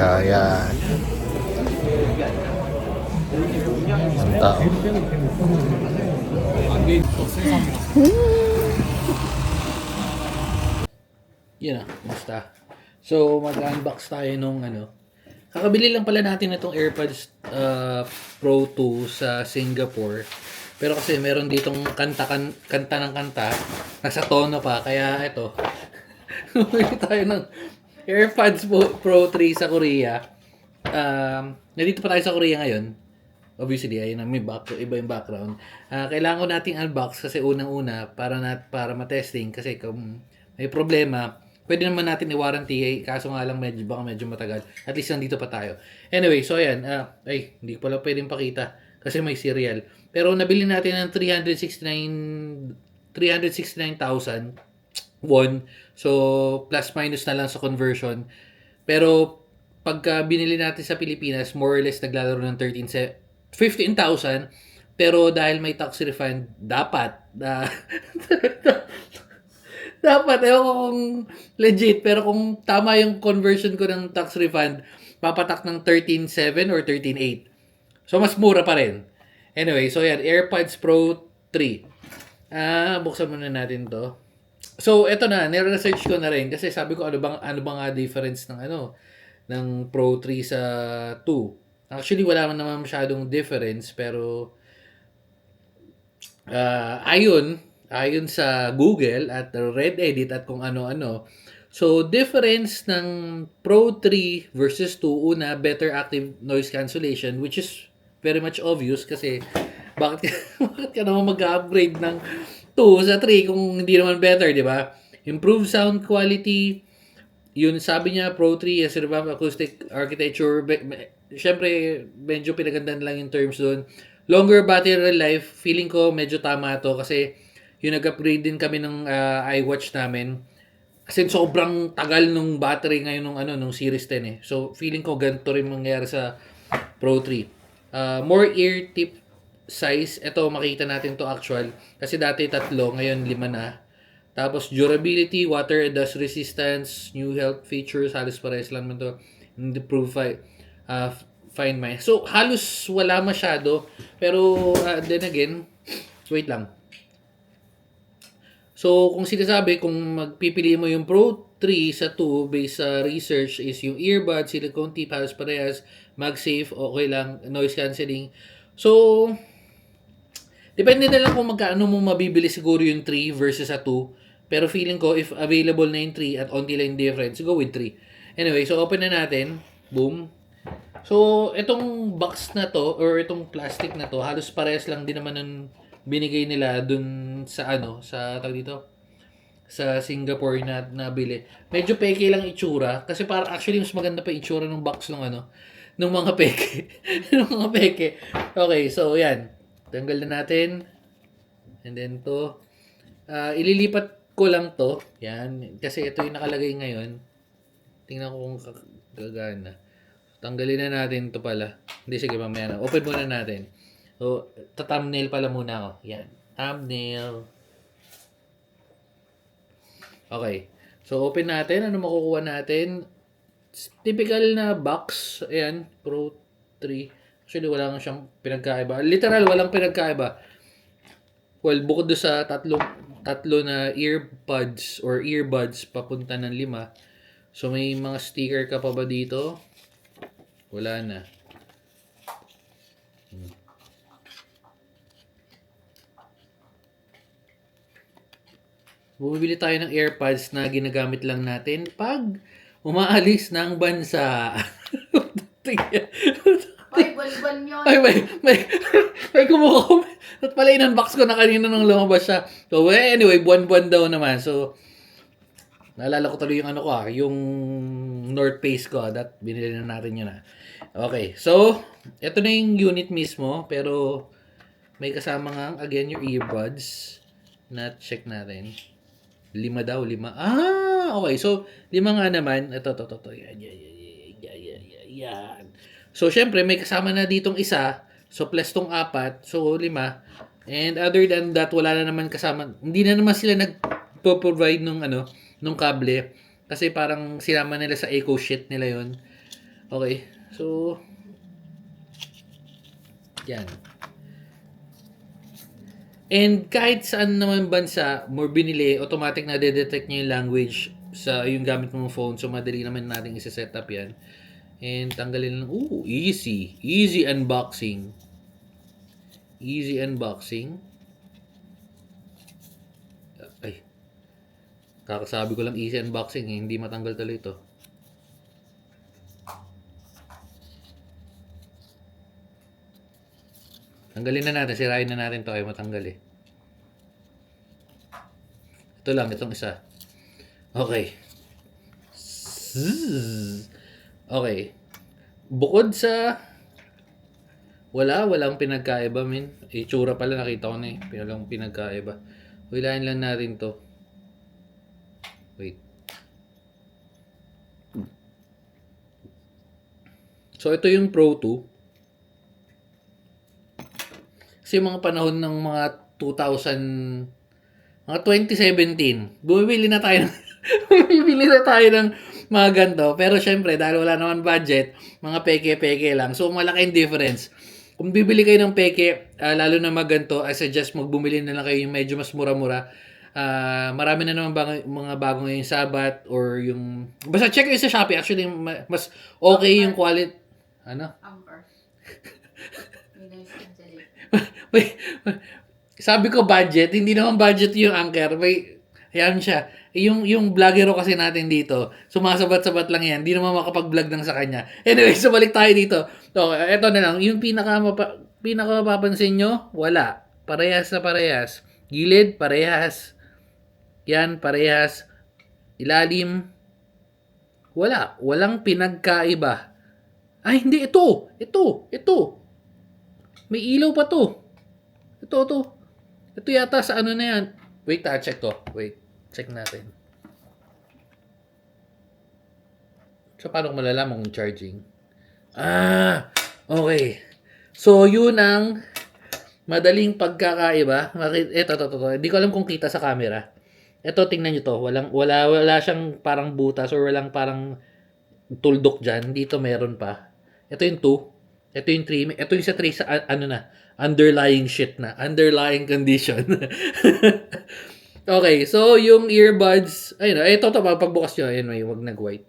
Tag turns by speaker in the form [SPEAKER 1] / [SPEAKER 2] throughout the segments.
[SPEAKER 1] Ayan. Ang tao.
[SPEAKER 2] Yun na, basta. So, mag-unbox tayo nung kakabili lang pala natin itong AirPods Pro 2 sa Singapore. Pero kasi meron ditong kanta ng kanta, nasa tono pa, kaya ito. Bumili tayo ng AirPods Pro 3 sa Korea. Nandito pa tayo sa Korea ngayon. Obviously, ayun na, iba yung background. Kailangan ko nating unbox kasi unang-una para ma-testing kasi kung may problema, pwede naman natin i-warranty, kaso nga lang baka medyo matagal. At least nandito pa tayo. Anyway, so ayan, hindi ko pala pwedeng pakita kasi may serial. Pero nabili natin ng 369,000 won. So, plus minus na lang sa conversion. Pero pagka binili natin sa Pilipinas, more or less naglalaro ng 15,000. Pero dahil may tax refund, dapat dapat, ewan ko kung legit, pero kung tama yung conversion ko ng tax refund, papatak ng 13,700 or 13,800. So, mas mura pa rin. Anyway, so yan, AirPods Pro 3. Buksan muna natin to. So, eto na, nire-research ko na rin kasi sabi ko ano bang difference ng ng Pro 3 sa 2. Actually, wala naman masyadong difference, pero ayon sa Google at Reddit at kung ano-ano. So, difference ng Pro 3 versus 2, una, better active noise cancellation, which is very much obvious kasi bakit ka naman mag-upgrade ng 2 sa 3 kung hindi naman better, di ba? Improved sound quality, yun sabi niya, Pro 3 has revamped acoustic architecture. Siyempre, medyo pinagandaan lang yung terms doon. Longer battery life, feeling ko medyo tama to kasi yung nag-upgrade din kami ng iWatch namin. Kasi sobrang tagal nung battery ngayon nung Series 10 eh. So, feeling ko ganito rin mangyayari sa Pro 3. More ear tip size. Ito, makita natin to actual. Kasi dati 3, ngayon 5 na. Tapos, durability, water and dust resistance, new health features, halos parehas lang naman to. Improve Find My. So, halos wala masyado. Pero, then again, wait lang. So, kung sinasabi, kung magpipili mo yung Pro 3 sa 2 based sa research is yung earbud, silicone tip, halos parehas, MagSafe, okay lang, noise cancelling. So, depende na lang kung magkano mo mabibili siguro yung 3 versus sa 2. Pero feeling ko, if available na yung 3 at only lang difference, go with 3. Anyway, so open na natin. Boom. So, itong box na to, or itong plastic na to, halos parehas lang din naman ng binigay nila dun sa sa tawag dito, sa Singapore na nabili. Medyo peke lang itsura kasi para actually mas maganda pa itsura ng box ng ng mga peke. ng mga peke. Okay, so yan. Tanggal na natin. And then to ililipat ko lang to. Yan, kasi ito yung nakalagay ngayon. Tingnan ko kung gagana. Tanggalin na natin to pala. Hindi, sige, mamaya na. Open muna natin. So, thumbnail pala muna ako. Yan. Thumbnail. Okay. So, open natin. Ano makukuha natin? Typical na box. Ayan. Pro 3. Actually, wala nga siyang pinagkaiba. Literal, walang pinagkaiba. Well, bukod doon sa tatlo na earbuds or earbuds papunta ng 5. So, may mga sticker ka pa ba dito? Wala na. Bumibili tayo ng AirPods na ginagamit lang natin pag umaalis ng bansa.
[SPEAKER 3] Ay, balban yun.
[SPEAKER 2] Ay, may kumukom. At pala in-unbox ko na kanina nung lumabas siya. So, anyway, buwan-buwan daw naman. So, naalala ko tuloy yung yung North Face ko. Binili na natin yun . Okay, so, ito na yung unit mismo. Pero, may kasama nga, again, yung earbuds. Na-check natin. 5 daw, 5. Okay. So, 5 nga naman. Ito. Yan. So, syempre, may kasama na ditong isa. So, plus tong 4. So, 5. And other than that, wala na naman kasama. Hindi na naman sila nag-provide nung kable. Kasi parang sinama nila sa echo sheet nila yon. Okay. So, yan. And kahit saan naman bansa mo binili, automatic na detect niya yung language sa yung gamit mong phone. So, madali naman natin isa-set up yan. And tanggalin lang. Ooh, easy. Easy unboxing. Easy unboxing. Ay. Kakasabi ko lang easy unboxing. Eh. Hindi matanggal tuloy ito. Tanggalin na natin. Sirain na natin ito. Ay matanggal eh. Ito lang. Itong isa. Okay. Okay. Bukod sa walang pinagkaiba, min. Itsura pala nakita ko na eh. Walang pinagkaiba. Wilayan lang natin to. Wait. So, ito yung Pro 2. Kasi mga panahon ng mga 2017, bumibili na tayo ng mga ganito. Pero syempre, dahil wala naman budget, mga peke-peke lang. So, malaki yung difference. Kung bibili kayo ng peke, lalo na maganto, I suggest magbumili na lang kayo yung medyo mas mura-mura. Marami na naman mga bago ngayong Sabat or yung... Basta check yun sa Shopee. Actually, mas okay yung quality. Ano?
[SPEAKER 3] Amber.
[SPEAKER 2] May, sabi ko budget, hindi naman budget yung Anchor. Ayan siya. Yung vlogero kasi natin dito, sumasabat-sabat lang yan. Hindi naman makapag-vlog lang sa kanya. Anyway, so balik tayo dito. So, eto na lang. Yung pinaka mapapansin nyo, wala. Parehas na parehas. Gilid, parehas. Yan, parehas. Ilalim, wala. Walang pinagkaiba. Ay, hindi. Ito. May ilaw pa to. Ito yata sa ano na yan. Wait, check to. Wait, check natin. So, paano ko malalaman kung charging? Okay. So, yun ang madaling pagkakaiba. Ito. Hindi ko alam kung kita sa camera. Ito, tingnan nyo to. Wala siyang parang butas or walang parang tuldok dyan. Dito meron pa. Ito yung 2. Ito yung 3. Ito yung sa 3 sa underlying shit na. Underlying condition. Okay, so yung earbuds, ayun, ito pagbukas nyo, ayun, may wag nag-white.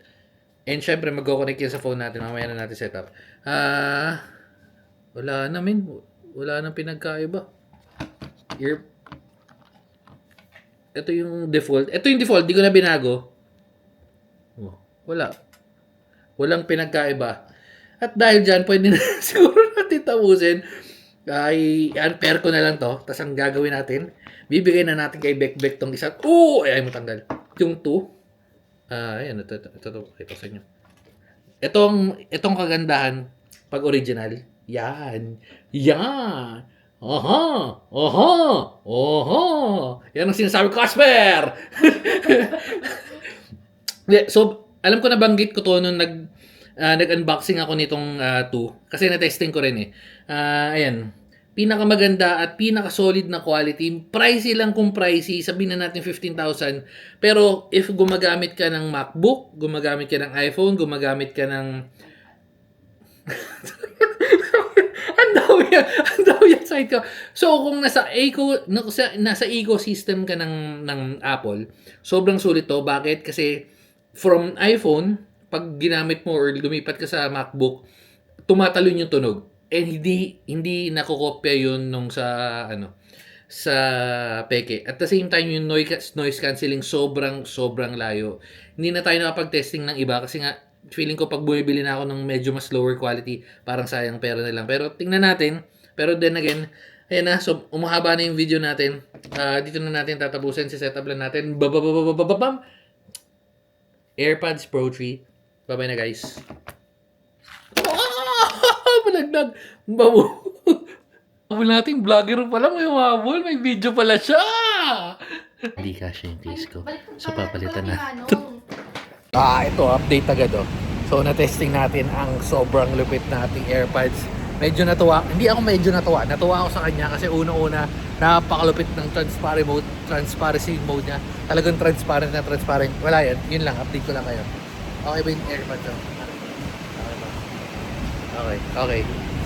[SPEAKER 2] And syempre, mag-connect yun sa phone natin. Mamaya na natin set up. Wala nang pinagkaiba. Ito yung default. Di ko na binago. Walang pinagkaiba. At dahil dyan, pwede na siguro natin tapusin. I-unpair ko na lang to. Tapos ang gagawin natin, bibigay na natin kay Bekbek tong isa. Ay, matanggal. Yung 2. Ayan, ito sa inyo. Itong kagandahan, pag original, yan. Aha. Yan ang sinasabi ko, Casper! So, alam ko nabanggit ko to nung nag-unboxing ako nitong 2 kasi na-testing ko rin eh. Ayan, pinakamaganda at pinaka-solid na quality. Pricey lang kung pricey, sabihin na natin 15,000. Pero if gumagamit ka ng MacBook, gumagamit ka ng iPhone, gumagamit ka ng ang dami yan site ko. So kung nasa ecosystem ka ng Apple, sobrang sulit to. Bakit? Kasi from iPhone, pag ginamit mo or lumipat ka sa MacBook, tumatalon yung tunog. And hindi nakokopya yun nung sa peke. At the same time, yung noise cancelling sobrang layo. Hindi na tayo nakapag-testing ng iba kasi nga feeling ko pag bumibili na ako ng medyo mas lower quality, parang sayang pera na lang. Pero tingnan natin. Pero then again, ayan na. So, umahaba na yung video natin. Dito na natin tatapusin. Setup lang natin. Babam! AirPods Pro 3. Bye-bye na guys. Malagdag. Babo. Ako natin, vlogger pala. May umabol. May video pala siya. Hindi kasya yung case ko. So, papalitan na. Ito, update agad oh. So, na-testing natin ang sobrang lupit nating AirPods. Medyo natuwa. Hindi ako medyo natuwa. Natuwa ako sa kanya kasi una-una, napakalupit ng transparency mode niya. Talagang transparent. Wala yan. Yun lang, update ko lang kayo. Okay ba yung AirPods oh? Okay ba? Okay, okay.